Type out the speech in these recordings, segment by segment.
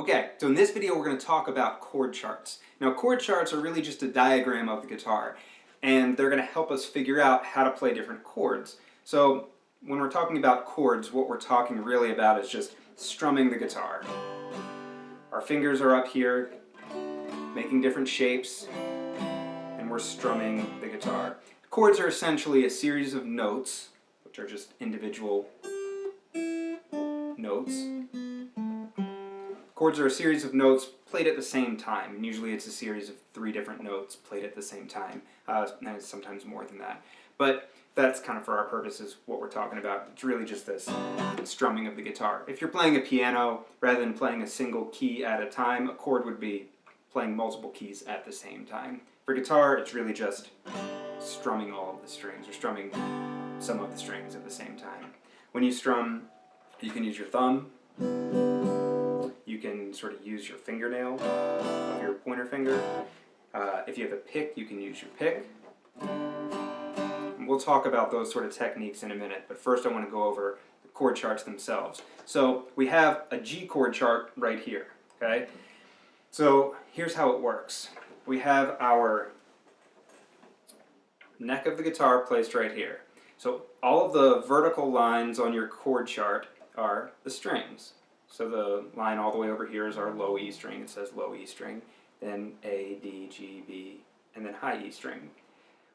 Okay, so in this video we're going to talk about chord charts. Now chord charts are really just a diagram of the guitar, and they're going to help us figure out how to play different chords. So when we're talking about chords, what we're talking really about is just strumming the guitar. Our fingers are up here, making different shapes, and we're strumming the guitar. Chords are essentially a series of notes, which are just individual notes. Chords are a series of notes played at the same time, and usually it's a series of 3 different notes played at the same time, and it's sometimes more than that. But that's kind of for our purposes what we're talking about. It's really just this strumming of the guitar. If you're playing a piano, rather than playing a single key at a time, a chord would be playing multiple keys at the same time. For guitar, it's really just strumming all of the strings, or strumming some of the strings at the same time. When you strum, you can use your thumb. You can sort of use your fingernail of your pointer finger. If you have a pick, you can use your pick. And we'll talk about those sort of techniques in a minute, but first I want to go over the chord charts themselves. So we have a G chord chart right here, okay? So here's how it works. We have our neck of the guitar placed right here. So all of the vertical lines on your chord chart are the strings. So the line all the way over here is our low E string. It says low E string, then A, D, G, B, and then high E string.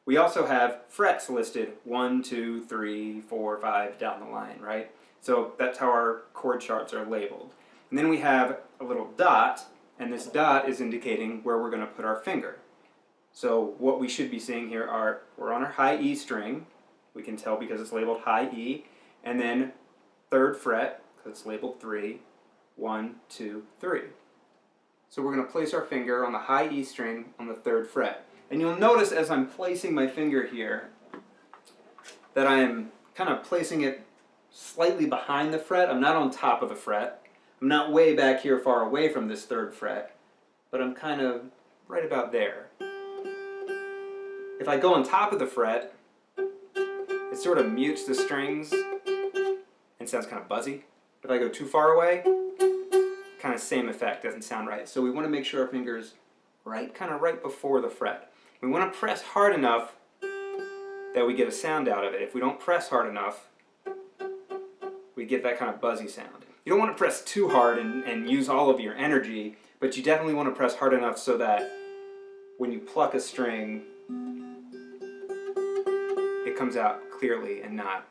We also have frets listed 1, 2, 3, 4, 5 down the line, right? So that's how our chord charts are labeled. And then we have a little dot, and this dot is indicating where we're going to put our finger. So what we should be seeing here are, we're on our high E string. We can tell because it's labeled high E, and then 3rd fret, it's labeled 3, 1, 2, 3. So we're going to place our finger on the high E string on the 3rd fret. And you'll notice as I'm placing my finger here that I'm kind of placing it slightly behind the fret. I'm not on top of the fret. I'm not way back here far away from this 3rd fret, but I'm kind of right about there. If I go on top of the fret, it sort of mutes the strings and sounds kind of buzzy. If I go too far away, kind of same effect, doesn't sound right. So we want to make sure our finger's kind of right before the fret. We want to press hard enough that we get a sound out of it. If we don't press hard enough, we get that kind of buzzy sound. You don't want to press too hard and use all of your energy, but you definitely want to press hard enough so that when you pluck a string, it comes out clearly and not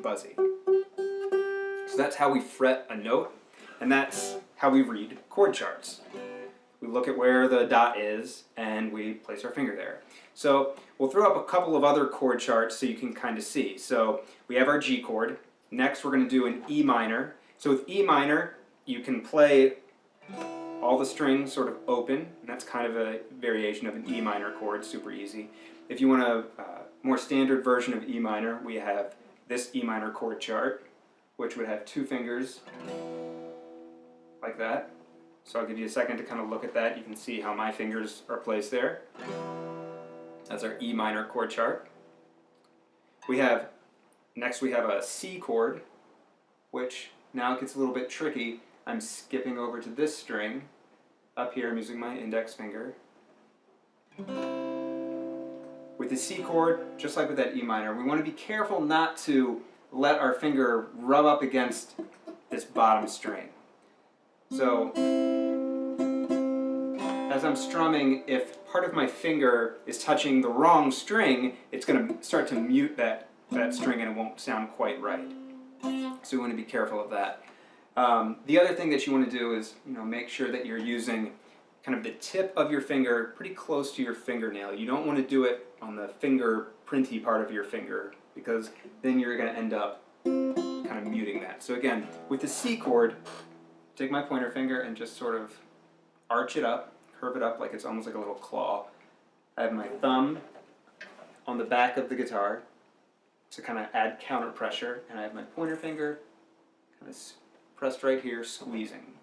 buzzy. So that's how we fret a note, and that's how we read chord charts. We look at where the dot is, and we place our finger there. So we'll throw up a couple of other chord charts so you can kind of see. So we have our G chord. Next we're going to do an E minor. So with E minor, you can play all the strings sort of open, and that's kind of a variation of an E minor chord, super easy. If you want a more standard version of E minor, we have this E minor chord chart, which would have 2 fingers like that. So I'll give you a second to kind of look at that. You can see how my fingers are placed there. That's our E minor chord chart. Next we have a C chord, which now gets a little bit tricky. I'm skipping over to this string. Up here I'm using my index finger. With the C chord, just like with that E minor, we want to be careful not to let our finger rub up against this bottom string. So as I'm strumming, if part of my finger is touching the wrong string, it's going to start to mute that string and it won't sound quite right. So we want to be careful of that. The other thing that you want to do is, make sure that you're using kind of the tip of your finger pretty close to your fingernail. You don't want to do it on the finger printy part of your finger, because then you're going to end up kind of muting that. So again, with the C chord, take my pointer finger and just sort of arch it up, curve it up like it's almost like a little claw. I have my thumb on the back of the guitar to kind of add counter pressure, and I have my pointer finger kind of pressed right here, squeezing.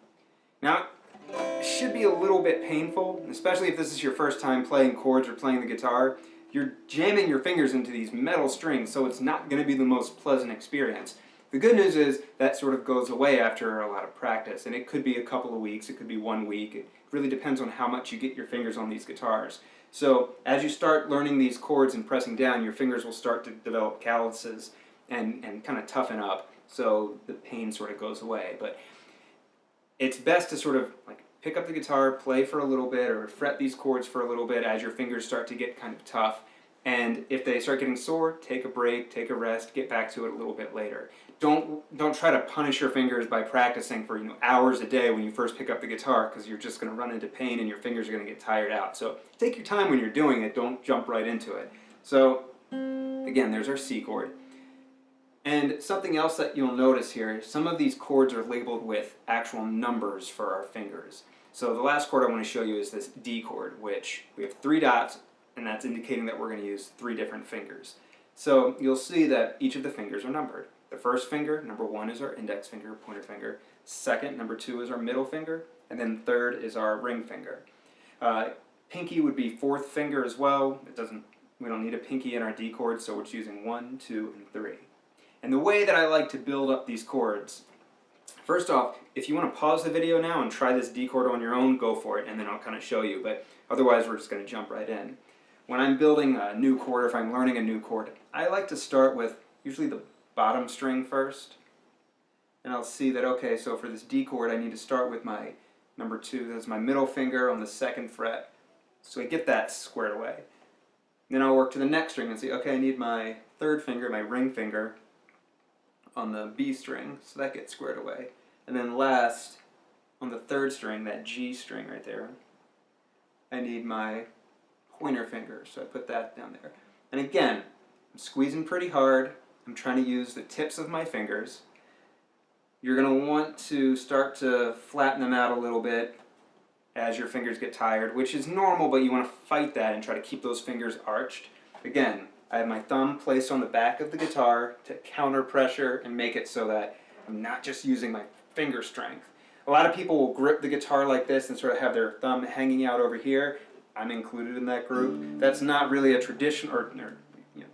Now, it should be a little bit painful, especially if this is your first time playing chords or playing the guitar. You're jamming your fingers into these metal strings, so it's not going to be the most pleasant experience. The good news is that sort of goes away after a lot of practice, and it could be a couple of weeks, it could be 1 week. It really depends on how much you get your fingers on these guitars. So as you start learning these chords and pressing down, your fingers will start to develop calluses and kind of toughen up, so the pain sort of goes away. But it's best to sort of like pick up the guitar, play for a little bit, or fret these chords for a little bit as your fingers start to get kind of tough. And if they start getting sore, take a break, take a rest, get back to it a little bit later. Don't try to punish your fingers by practicing for hours a day when you first pick up the guitar, because you're just going to run into pain and your fingers are going to get tired out. So take your time when you're doing it. Don't jump right into it. So again, there's our C chord. And something else that you'll notice here, some of these chords are labeled with actual numbers for our fingers. So the last chord I want to show you is this D chord, which we have 3 dots, and that's indicating that we're going to use 3 different fingers. So you'll see that each of the fingers are numbered. The first finger, number 1, is our index finger, pointer finger. Second, number 2 is our middle finger, and then third is our ring finger. Pinky would be 4th finger as well. We don't need a pinky in our D chord, so we're choosing 1, 2, and 3. And the way that I like to build up these chords, first off, if you want to pause the video now and try this D chord on your own, go for it, and then I'll kind of show you. But otherwise, we're just going to jump right in. When I'm building a new chord, or if I'm learning a new chord, I like to start with usually the bottom string first. And I'll see that, okay, so for this D chord, I need to start with my number 2. That's my middle finger on the 2nd fret. So I get that squared away. Then I'll work to the next string and see, okay, I need my 3rd finger, my ring finger, on the B string, so that gets squared away. And then last, on the 3rd string, that G string right there, I need my pointer finger, so I put that down there. And again, I'm squeezing pretty hard. I'm trying to use the tips of my fingers. You're going to want to start to flatten them out a little bit as your fingers get tired, which is normal, but you want to fight that and try to keep those fingers arched. Again, I have my thumb placed on the back of the guitar to counter pressure and make it so that I'm not just using my finger strength. A lot of people will grip the guitar like this and sort of have their thumb hanging out over here. I'm included in that group. That's not really a tradition or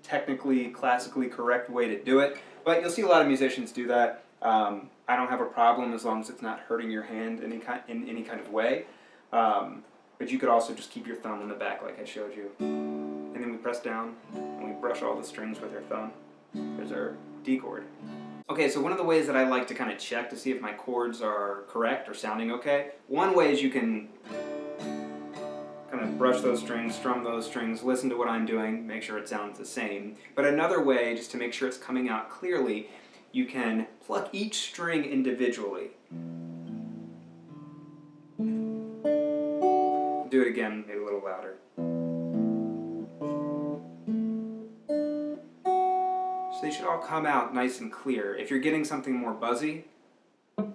technically, classically correct way to do it, but you'll see a lot of musicians do that. I don't have a problem as long as it's not hurting your hand in any kind of way. But you could also just keep your thumb in the back like I showed you. And then we press down and we brush all the strings with our thumb. There's our D chord. Okay, so one of the ways that I like to kind of check to see if my chords are correct or sounding okay, one way is you can kind of brush those strings, strum those strings, listen to what I'm doing, make sure it sounds the same. But another way, just to make sure it's coming out clearly, you can pluck each string individually. Do it again, maybe a little louder. So they should all come out nice and clear. If you're getting something more buzzy or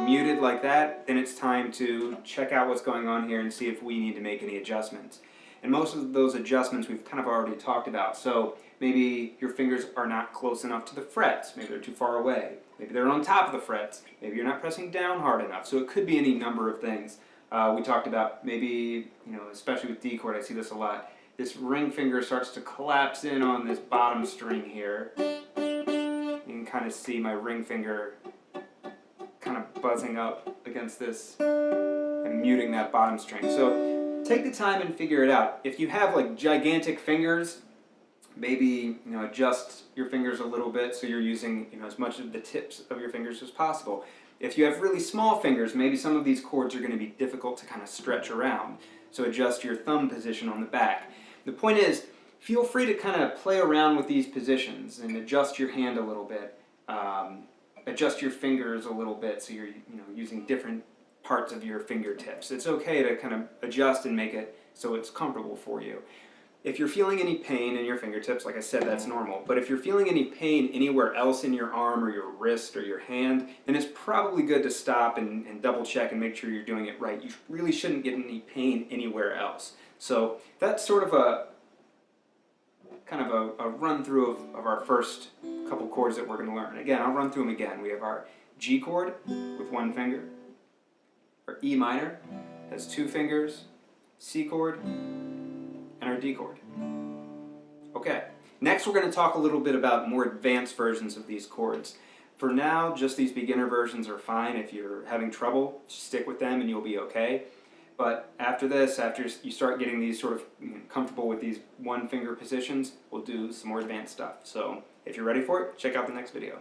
muted like that, then it's time to check out what's going on here and see if we need to make any adjustments. And most of those adjustments we've kind of already talked about. So maybe your fingers are not close enough to the frets. Maybe they're too far away. Maybe they're on top of the frets. Maybe you're not pressing down hard enough. So it could be any number of things. We talked about maybe, especially with D chord, I see this a lot. This ring finger starts to collapse in on this bottom string here. You can kind of see my ring finger kind of buzzing up against this and muting that bottom string. So take the time and figure it out. If you have like gigantic fingers, maybe adjust your fingers a little bit so you're using as much of the tips of your fingers as possible. If you have really small fingers, maybe some of these chords are going to be difficult to kind of stretch around. So adjust your thumb position on the back. The point is, feel free to kind of play around with these positions and adjust your hand a little bit. Adjust your fingers a little bit so you're using different parts of your fingertips. It's okay to kind of adjust and make it so it's comfortable for you. If you're feeling any pain in your fingertips, like I said, that's normal. But if you're feeling any pain anywhere else in your arm or your wrist or your hand, then it's probably good to stop and double check and make sure you're doing it right. You really shouldn't get any pain anywhere else. So that's sort of a run through of our first couple chords that we're going to learn. Again, I'll run through them again. We have our G chord with 1 finger, our E minor has 2 fingers, C chord, and our D chord. Okay, Next, we're going to talk a little bit about more advanced versions of these chords. For now, just these beginner versions are fine. If you're having trouble, stick with them and you'll be okay. But after this, after you start getting these sort of comfortable with these one finger positions, we'll do some more advanced stuff. So if you're ready for it, check out the next video.